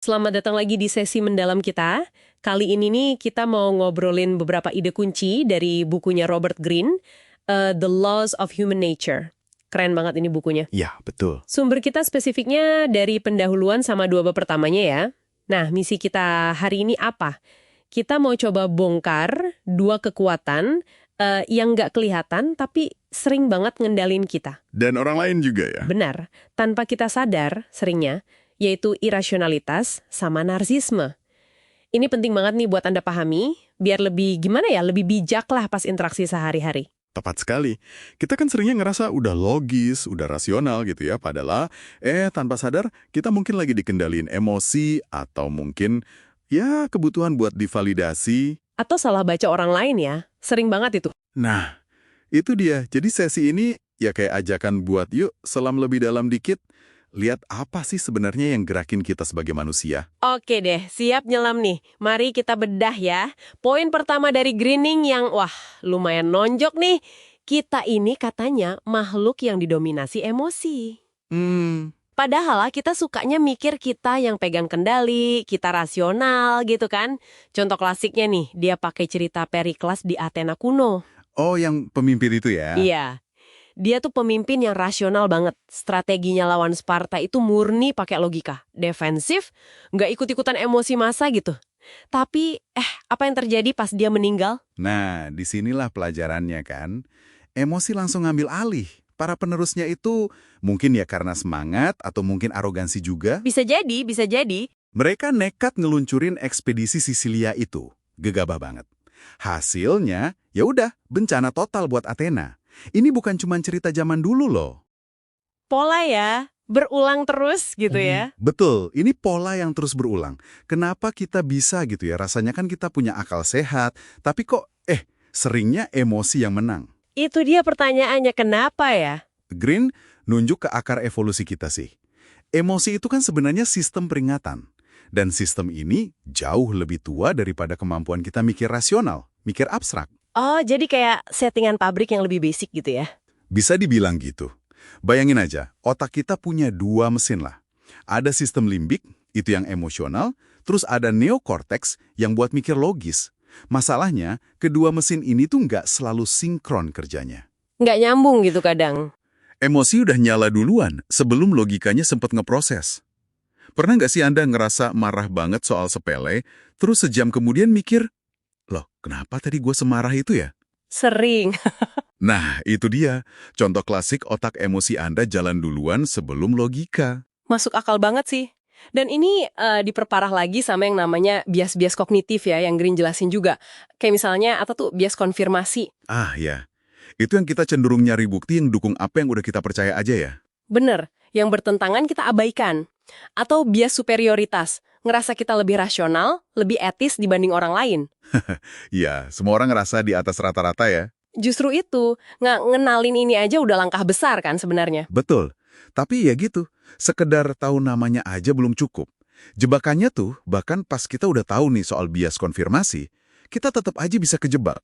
Selamat datang lagi di sesi mendalam kita. Kali ini nih kita mau ngobrolin beberapa ide kunci dari bukunya Robert Greene, The Laws of Human Nature. Keren banget ini bukunya. Ya, betul. Sumber kita spesifiknya dari pendahuluan sama dua bab pertamanya ya. Nah, misi kita hari ini apa? Kita mau coba bongkar dua kekuatan yang nggak kelihatan tapi sering banget ngendalin kita. Dan orang lain juga ya? Benar, tanpa kita sadar seringnya, yaitu irasionalitas sama narsisme. Ini penting banget nih buat Anda pahami, biar lebih lebih bijak lah pas interaksi sehari-hari. Tepat sekali. Kita kan seringnya ngerasa udah logis, udah rasional gitu ya. Padahal, tanpa sadar kita mungkin lagi dikendaliin emosi atau mungkin ya kebutuhan buat divalidasi. Atau salah baca orang lain ya, sering banget itu. Nah, itu dia. Jadi sesi ini ya kayak ajakan buat yuk selam lebih dalam dikit. Lihat apa sih sebenarnya yang gerakin kita sebagai manusia. Oke deh, siap nyelam nih. Mari kita bedah ya. Poin pertama dari Greening yang, lumayan nonjok nih. Kita ini katanya makhluk yang didominasi emosi. Padahal kita sukanya mikir kita yang pegang kendali, kita rasional gitu kan. Contoh klasiknya nih, dia pakai cerita Perikles di Athena kuno. Oh, yang pemimpin itu ya? Iya. Dia tuh pemimpin yang rasional banget. Strateginya lawan Sparta itu murni pakai logika. Defensif, nggak ikut-ikutan emosi massa gitu. Tapi, apa yang terjadi pas dia meninggal? Nah, disinilah pelajarannya kan. Emosi langsung ngambil alih. Para penerusnya itu mungkin ya karena semangat atau mungkin arogansi juga. Bisa jadi, bisa jadi. Mereka nekat ngeluncurin ekspedisi Sisilia itu. Gegabah banget. Hasilnya, ya udah bencana total buat Athena. Ini bukan cuma cerita zaman dulu loh. Pola ya, berulang terus gitu ya. Betul, ini pola yang terus berulang. Kenapa kita bisa gitu ya? Rasanya kan kita punya akal sehat, tapi kok seringnya emosi yang menang. Itu dia pertanyaannya, kenapa ya? Green nunjuk ke akar evolusi kita sih. Emosi itu kan sebenarnya sistem peringatan. Dan sistem ini jauh lebih tua daripada kemampuan kita mikir rasional, mikir abstrak. Oh, jadi kayak settingan pabrik yang lebih basic gitu ya? Bisa dibilang gitu. Bayangin aja, otak kita punya dua mesin lah. Ada sistem limbik, itu yang emosional, terus ada neokortex yang buat mikir logis. Masalahnya, kedua mesin ini tuh nggak selalu sinkron kerjanya. Nggak nyambung gitu kadang. Emosi udah nyala duluan sebelum logikanya sempat ngeproses. Pernah nggak sih Anda ngerasa marah banget soal sepele, terus sejam kemudian mikir, loh, kenapa tadi gue semarah itu ya? Sering. Nah, itu dia. Contoh klasik otak emosi Anda jalan duluan sebelum logika. Masuk akal banget sih. Dan ini diperparah lagi sama yang namanya bias-bias kognitif ya, yang Green jelasin juga. Kayak misalnya, atau tuh bias konfirmasi. Ah, ya. Itu yang kita cenderung nyari bukti yang dukung apa yang udah kita percaya aja ya? Bener, yang bertentangan kita abaikan. Atau bias superioritas, ngerasa kita lebih rasional, lebih etis dibanding orang lain. Ya, semua orang ngerasa di atas rata-rata ya. Justru itu, nggak ngenalin ini aja udah langkah besar kan sebenarnya. Betul. Tapi ya gitu, sekedar tahu namanya aja belum cukup. Jebakannya tuh, bahkan pas kita udah tahu nih soal bias konfirmasi, kita tetap aja bisa kejebak.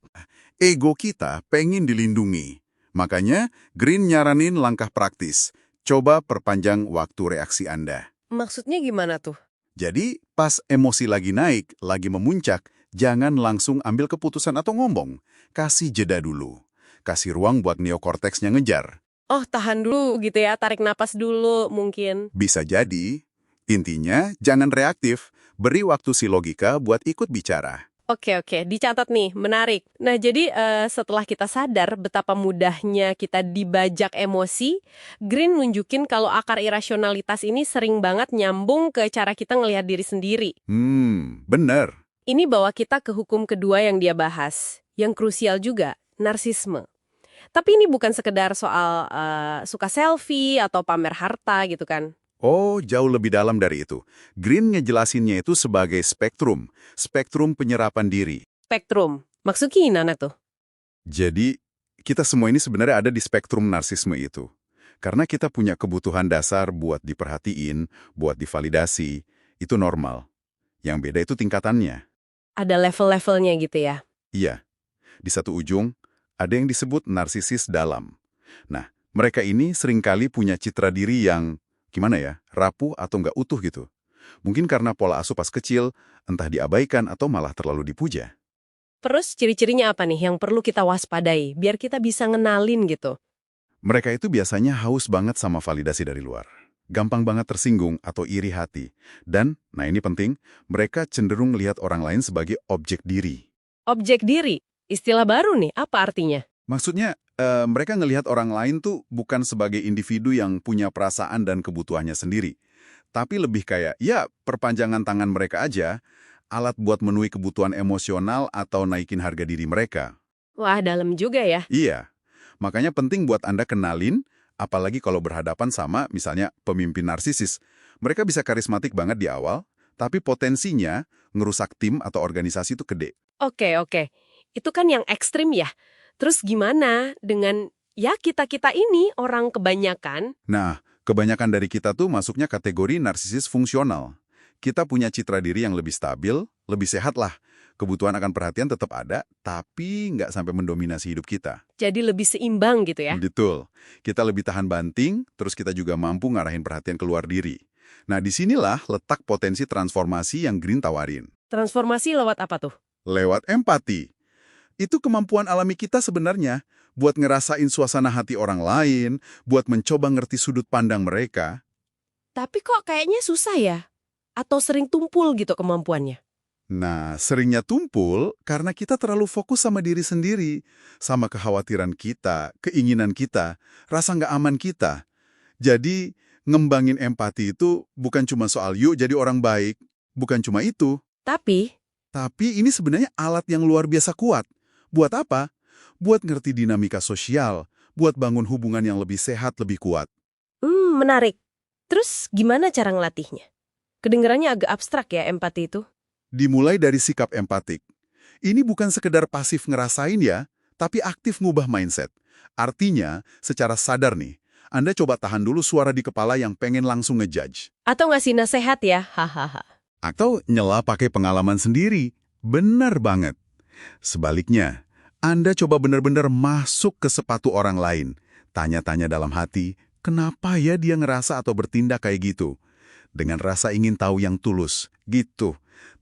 Ego kita pengen dilindungi. Makanya, Green nyaranin langkah praktis. Coba perpanjang waktu reaksi Anda. Maksudnya gimana tuh? Jadi, pas emosi lagi naik, lagi memuncak, jangan langsung ambil keputusan atau ngomong. Kasih jeda dulu. Kasih ruang buat neokorteksnya ngejar. Oh, tahan dulu gitu ya, tarik napas dulu mungkin. Bisa jadi. Intinya, jangan reaktif. Beri waktu si logika buat ikut bicara. Oke, dicatat nih, menarik. Nah, jadi setelah kita sadar betapa mudahnya kita dibajak emosi, Green nunjukin kalau akar irasionalitas ini sering banget nyambung ke cara kita ngelihat diri sendiri. Bener. Ini bawa kita ke hukum kedua yang dia bahas, yang krusial juga, narsisme. Tapi ini bukan sekedar soal suka selfie atau pamer harta gitu kan. Oh, jauh lebih dalam dari itu. Green ngejelasinnya itu sebagai spektrum penyerapan diri. Spektrum, maksudnya gimana tuh? Jadi, kita semua ini sebenarnya ada di spektrum narsisme itu. Karena kita punya kebutuhan dasar buat diperhatiin, buat divalidasi, itu normal. Yang beda itu tingkatannya. Ada level-levelnya gitu ya? Iya, di satu ujung, ada yang disebut narsisis dalam. Nah, mereka ini seringkali punya citra diri yang, gimana ya, rapuh atau nggak utuh gitu. Mungkin karena pola asuh pas kecil, entah diabaikan atau malah terlalu dipuja. Terus ciri-cirinya apa nih yang perlu kita waspadai biar kita bisa ngenalin gitu? Mereka itu biasanya haus banget sama validasi dari luar. Gampang banget tersinggung atau iri hati. Dan, nah ini penting, mereka cenderung melihat orang lain sebagai objek diri. Objek diri, istilah baru nih, apa artinya? Maksudnya, mereka ngelihat orang lain tuh bukan sebagai individu yang punya perasaan dan kebutuhannya sendiri. Tapi lebih kayak, ya perpanjangan tangan mereka aja, alat buat memenuhi kebutuhan emosional atau naikin harga diri mereka. Wah, dalam juga ya. Iya, makanya penting buat Anda kenalin, apalagi kalau berhadapan sama misalnya pemimpin narsisis. Mereka bisa karismatik banget di awal, tapi potensinya ngerusak tim atau organisasi itu gede. Oke. Itu kan yang ekstrim ya. Terus gimana dengan ya kita-kita ini orang kebanyakan? Nah, kebanyakan dari kita tuh masuknya kategori narsisis fungsional. Kita punya citra diri yang lebih stabil, lebih sehat lah. Kebutuhan akan perhatian tetap ada, tapi nggak sampai mendominasi hidup kita. Jadi lebih seimbang gitu ya. Betul. Kita lebih tahan banting, terus kita juga mampu ngarahin perhatian keluar diri. Nah, disinilah letak potensi transformasi yang Green tawarin. Transformasi lewat apa tuh? Lewat empati. Itu kemampuan alami kita sebenarnya buat ngerasain suasana hati orang lain, buat mencoba ngerti sudut pandang mereka. Tapi kok kayaknya susah ya? Atau sering tumpul gitu kemampuannya? Nah, seringnya tumpul karena kita terlalu fokus sama diri sendiri, sama kekhawatiran kita, keinginan kita, rasa nggak aman kita. Jadi, ngembangin empati itu bukan cuma soal yuk jadi orang baik, bukan cuma itu. Tapi ini sebenarnya alat yang luar biasa kuat. Buat apa? Buat ngerti dinamika sosial, buat bangun hubungan yang lebih sehat, lebih kuat. Menarik. Terus gimana cara ngelatihnya? Kedengarannya agak abstrak ya empati itu. Dimulai dari sikap empatik. Ini bukan sekedar pasif ngerasain ya, tapi aktif ngubah mindset. Artinya, secara sadar nih, Anda coba tahan dulu suara di kepala yang pengen langsung ngejudge. Atau ngasih nasehat ya, hahaha. Atau nyela pakai pengalaman sendiri. Benar banget. Sebaliknya, Anda coba benar-benar masuk ke sepatu orang lain. Tanya-tanya dalam hati, kenapa ya dia ngerasa atau bertindak kayak gitu? Dengan rasa ingin tahu yang tulus. Gitu.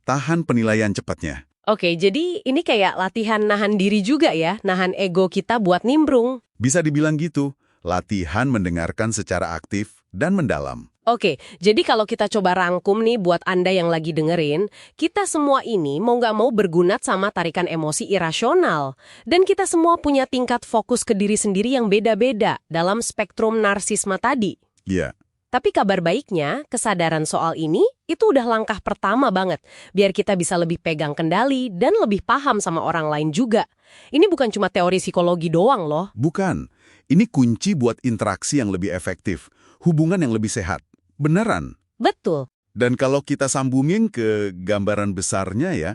Tahan penilaian cepatnya. Oke, jadi ini kayak latihan nahan diri juga ya, nahan ego kita buat nimbrung. Bisa dibilang gitu. Latihan mendengarkan secara aktif dan mendalam. Oke, jadi kalau kita coba rangkum nih buat Anda yang lagi dengerin, kita semua ini mau nggak mau bergunat sama tarikan emosi irasional. Dan kita semua punya tingkat fokus ke diri sendiri yang beda-beda dalam spektrum narsisme tadi. Iya. Tapi kabar baiknya, kesadaran soal ini itu udah langkah pertama banget, biar kita bisa lebih pegang kendali dan lebih paham sama orang lain juga. Ini bukan cuma teori psikologi doang loh. Bukan. Ini kunci buat interaksi yang lebih efektif, hubungan yang lebih sehat. Beneran. Betul. Dan kalau kita sambungin ke gambaran besarnya ya,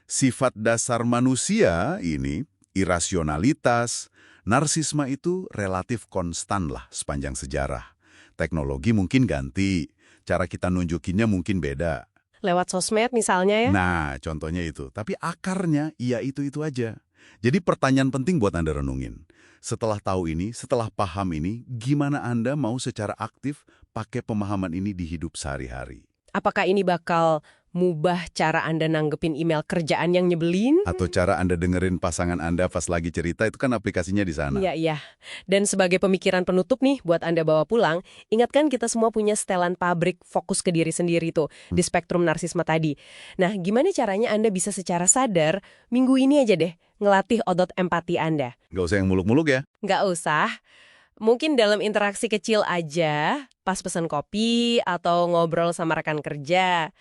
sifat dasar manusia ini, irasionalitas, narsisme itu relatif konstan lah sepanjang sejarah. Teknologi mungkin ganti, cara kita nunjukinnya mungkin beda. Lewat sosmed misalnya ya. Nah, contohnya itu. Tapi akarnya, ya itu-itu aja. Jadi pertanyaan penting buat Anda renungin. Setelah tahu ini, setelah paham ini, gimana Anda mau secara aktif pakai pemahaman ini di hidup sehari-hari? Apakah ini bakal mubah cara Anda nanggepin email kerjaan yang nyebelin? Atau cara Anda dengerin pasangan Anda pas lagi cerita, itu kan aplikasinya di sana. Iya. Dan sebagai pemikiran penutup nih buat Anda bawa pulang, ingatkan kita semua punya setelan pabrik fokus ke diri sendiri tuh di spektrum narsisme tadi. Nah, gimana caranya Anda bisa secara sadar minggu ini aja deh ngelatih otot empati Anda? Nggak usah yang muluk-muluk ya. Nggak usah. Mungkin dalam interaksi kecil aja, pas pesan kopi atau ngobrol sama rekan kerja.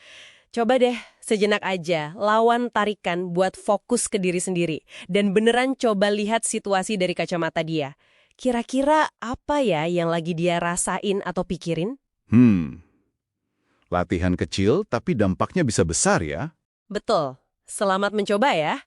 Coba deh, sejenak aja, lawan tarikan buat fokus ke diri sendiri. Dan beneran coba lihat situasi dari kacamata dia. Kira-kira apa ya yang lagi dia rasain atau pikirin? Latihan kecil tapi dampaknya bisa besar ya. Betul. Selamat mencoba ya.